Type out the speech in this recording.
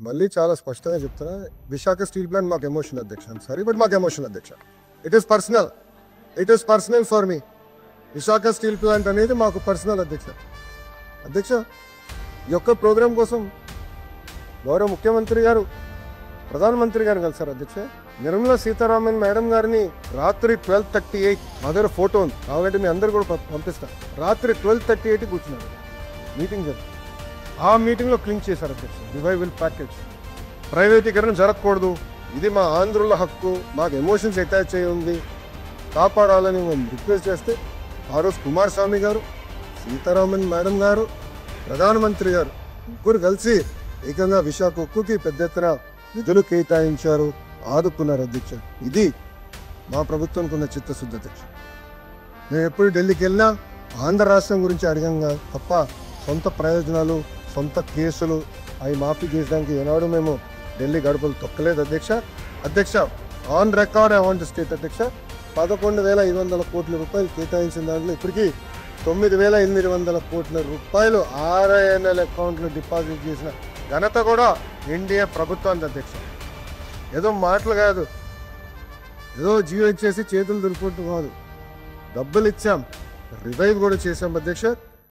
మళ్ళీ చాలా స్పష్టంగా చెప్తున్నా, విశాఖ స్టీల్ ప్లాంట్ మాకు ఎమోషన్ అధ్యక్ష. సారీ బట్ మాకు ఎమోషన్ అధ్యక్ష. It is personal for me. Visakha steel plant అనేది మాకు పర్సనల్ అధ్యక్ష. ఈ యొక్క ప్రోగ్రాం కోసం గౌరవ ముఖ్యమంత్రి గారు ప్రధానమంత్రి గారు కలిసారు అధ్యక్ష. నిర్మలా సీతారామన్ మేడం గారిని రాత్రి 12:38 మా దగ్గర ఫోటో ఉంది కాబట్టి మీ అందరు కూడా పంపిస్తాను. రాత్రి 12:38 కూర్చున్నారు మీటింగ్ జరిగింది. ఆ మీటింగ్లో క్లింక్ చేశారు అధ్యక్ష. రివైవల్ ప్యాకేజ్, ప్రైవేటీకరణ జరగకూడదు, ఇది మా ఆంధ్రుల హక్కు, మాకు ఎమోషన్స్ అటాచ్ అయ్యి ఉంది, కాపాడాలని మేము రిక్వెస్ట్ చేస్తే ఆ రోజు కుమారస్వామి గారు, సీతారామన్ మేడం గారు, ప్రధానమంత్రి గారు ముగ్గురు కలిసి ఏకంగా విశాఖ ఉక్కుకి పెద్ద ఎత్తున నిధులు కేటాయించారు, ఆదుకున్నారు అధ్యక్ష. ఇది మా ప్రభుత్వానికి ఉన్న చిత్తశుద్ధి అధ్యక్ష. మేము ఎప్పుడు ఢిల్లీకి వెళ్ళినా ఆంధ్ర రాష్ట్రం గురించి అడగంగా తప్ప సొంత ప్రయోజనాలు, సొంత కేసులు అవి మాఫీ చేసడానికి ఏనాడు మేము ఢిల్లీ గడపలు తొక్కలేదు అధ్యక్ష. On record I want state అధ్యక్ష, 11,500 కోట్ల రూపాయలు కేటాయించిన దాంట్లో ఇప్పటికీ 9,800 కోట్ల రూపాయలు RINL అకౌంట్లో డిపాజిట్ చేసిన ఘనత కూడా ఎన్డీఏ ప్రభుత్వానికి అధ్యక్ష. ఏదో మాటలు కాదు, ఏదో జీవో ఇచ్చేసి చేతులు దులుపుకుంటూ కాదు, డబ్బులు ఇచ్చాం, రివైవ్ కూడా చేశాం అధ్యక్ష.